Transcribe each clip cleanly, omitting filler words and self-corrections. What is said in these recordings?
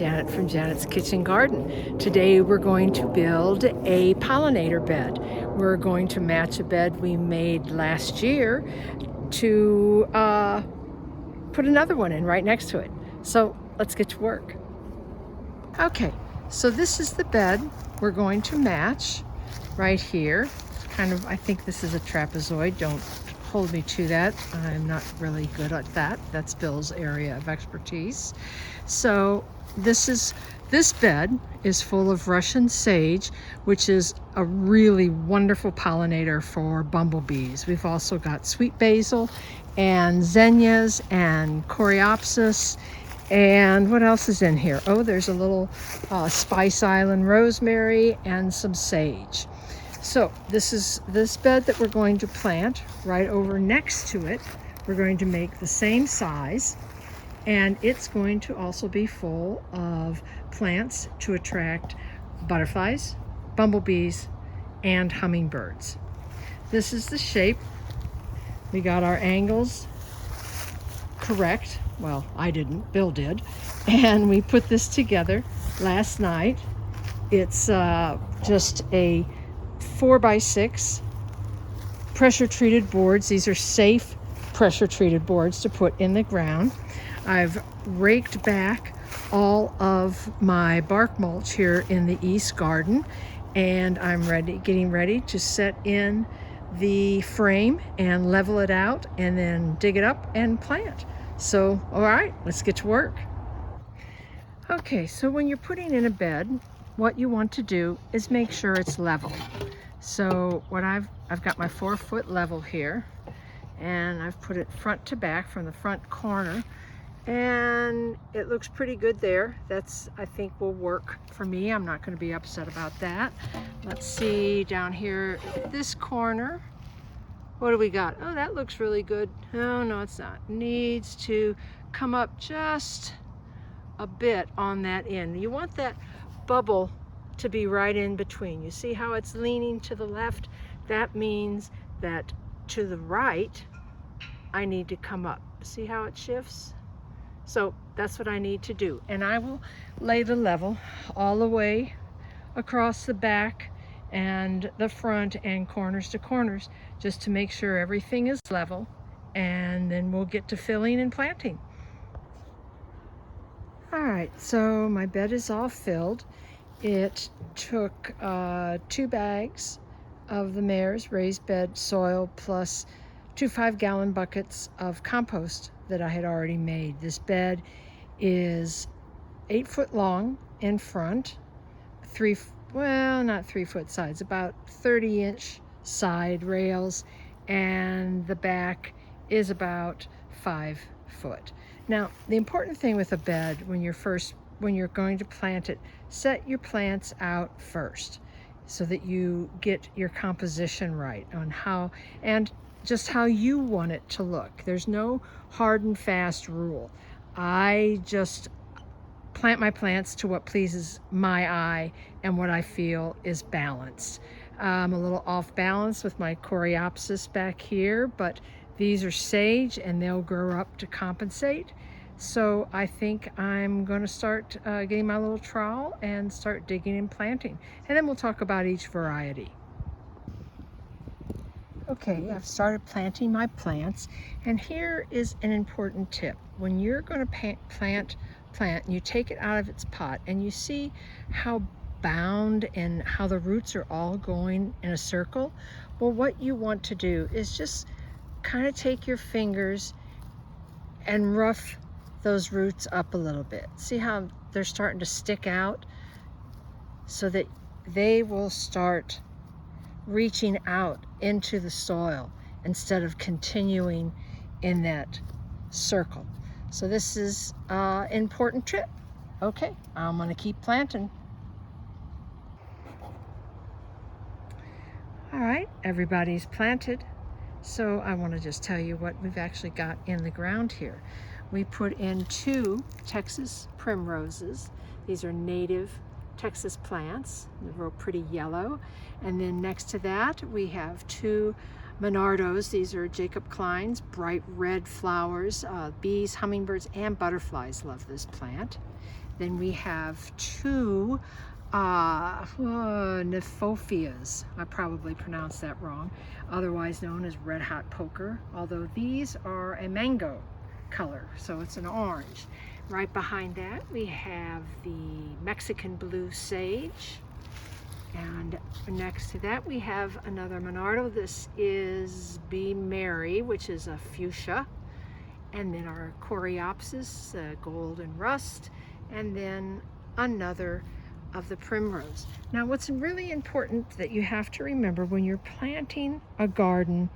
Janet from Janet's Kitchen Garden. Today we're going to build a pollinator bed. We're going to match a bed we made last year to put another one in right next to it. So let's get to work. Okay, so this is the bed we're going to match right here. Kind of, I think this is a trapezoid. Don't hold me to that. I'm not really good at that. That's Bill's area of expertise. So this bed is full of Russian sage, which is a really wonderful pollinator for bumblebees. We've also got sweet basil and zinnias and coreopsis. And what else is in here? Oh, there's a little Spice Island rosemary and some sage. So this bed that we're going to plant right over next to it. We're going to make the same size, and it's going to also be full of plants to attract butterflies, bumblebees, and hummingbirds. This is the shape. We got our angles correct. Well, I didn't, Bill did. And we put this together last night. It's just a 4x6 pressure treated boards. These are safe pressure treated boards to put in the ground. I've raked back all of my bark mulch here in the east garden, and I'm getting ready to set in the frame and level it out and then dig it up and plant. So, all right, let's get to work. Okay, so when you're putting in a bed, what you want to do is make sure it's level. So what I've got my 4-foot level here, and I've put it front to back from the front corner, and it looks pretty good there. That's, I think, will work for me. I'm not going to be upset about that. Let's see down here this corner. What do we got? Oh, that looks really good. No, it's not. Needs to come up just a bit on that end. You want that bubble to be right in between. You see how it's leaning to the left? That means that to the right, I need to come up. See how it shifts? So that's what I need to do. And I will lay the level all the way across the back and the front and corners to corners, just to make sure everything is level, and then we'll get to filling and planting. All right, so my bed is all filled. It took 2 bags of the mare's raised bed soil plus 2 5-gallon buckets of compost that I had already made. This bed is 8 foot long in front, not 3 foot sides, about 30-inch side rails, and the back is about 5 foot. Now, the important thing with a bed when you're going to plant it, set your plants out first so that you get your composition right on how and just how you want it to look. There's no hard and fast rule. I just plant my plants to what pleases my eye and what I feel is balanced. I'm a little off balance with my coreopsis back here, but these are sage and they'll grow up to compensate. So I think I'm going to start getting my little trowel and start digging and planting. And then we'll talk about each variety. Okay, I've started planting my plants, and here is an important tip. When you're going to plant, you take it out of its pot and you see how bound and how the roots are all going in a circle. Well, what you want to do is just kind of take your fingers and rough those roots up a little bit. See how they're starting to stick out, so that they will start reaching out into the soil instead of continuing in that circle. So this is an important tip. Okay, I'm going to keep planting. All right, everybody's planted. So I want to just tell you what we've actually got in the ground here. We put in 2 Texas primroses. These are native Texas plants. They're real pretty yellow. And then next to that, we have 2 Monardos. These are Jacob Klein's bright red flowers. Bees, hummingbirds, and butterflies love this plant. Then we have two Nymphophias. I probably pronounced that wrong, otherwise known as red hot poker, although these are a mango color, so it's an orange. Right behind that we have the Mexican blue sage, and next to that we have another Monardo. This is Be Merry, which is a fuchsia, and then our Coreopsis, gold and rust, and then another of the primrose. Now, what's really important that you have to remember when you're planting a garden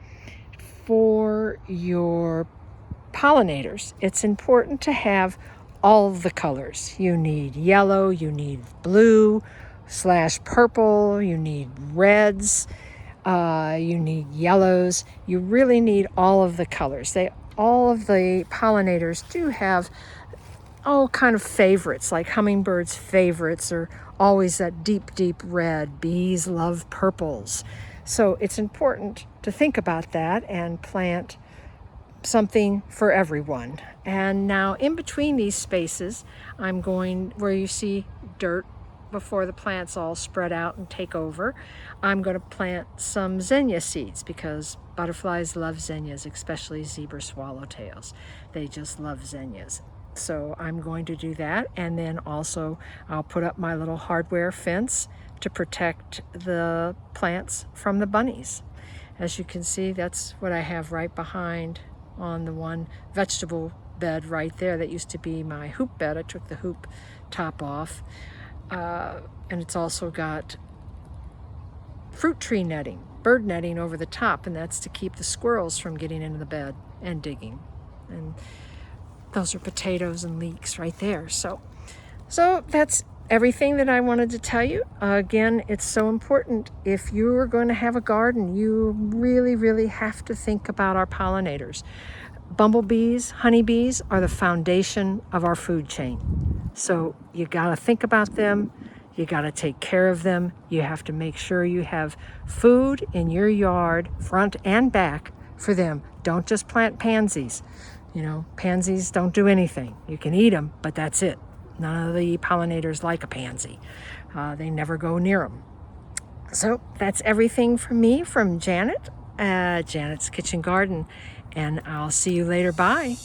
for your pollinators, it's important to have all the colors. You need yellow, you need blue / purple, you need reds, you need yellows. You really need all of the colors. All of the pollinators do have all kind of favorites, like hummingbirds' favorites are always that deep, deep red. Bees love purples. So it's important to think about that and plant something for everyone. And now in between these spaces, I'm going where you see dirt before the plants all spread out and take over. I'm going to plant some zinnia seeds because butterflies love zinnias, especially zebra swallowtails. They just love zinnias. So I'm going to do that, and then also I'll put up my little hardware fence to protect the plants from the bunnies. As you can see, that's what I have right behind on the one vegetable bed right there. That used to be my hoop bed. I took the hoop top off, and it's also got fruit tree netting, bird netting over the top, and that's to keep the squirrels from getting into the bed and digging. And those are potatoes and leeks right there. So that's everything that I wanted to tell you. Again, it's so important. If you're going to have a garden, you really, really have to think about our pollinators. Bumblebees, honeybees are the foundation of our food chain. So you got to think about them. You got to take care of them. You have to make sure you have food in your yard, front and back, for them. Don't just plant pansies. You know, pansies don't do anything. You can eat them, but that's it. None of the pollinators like a pansy. They never go near them. So that's everything from me, from Janet, Janet's Kitchen Garden, and I'll see you later. Bye.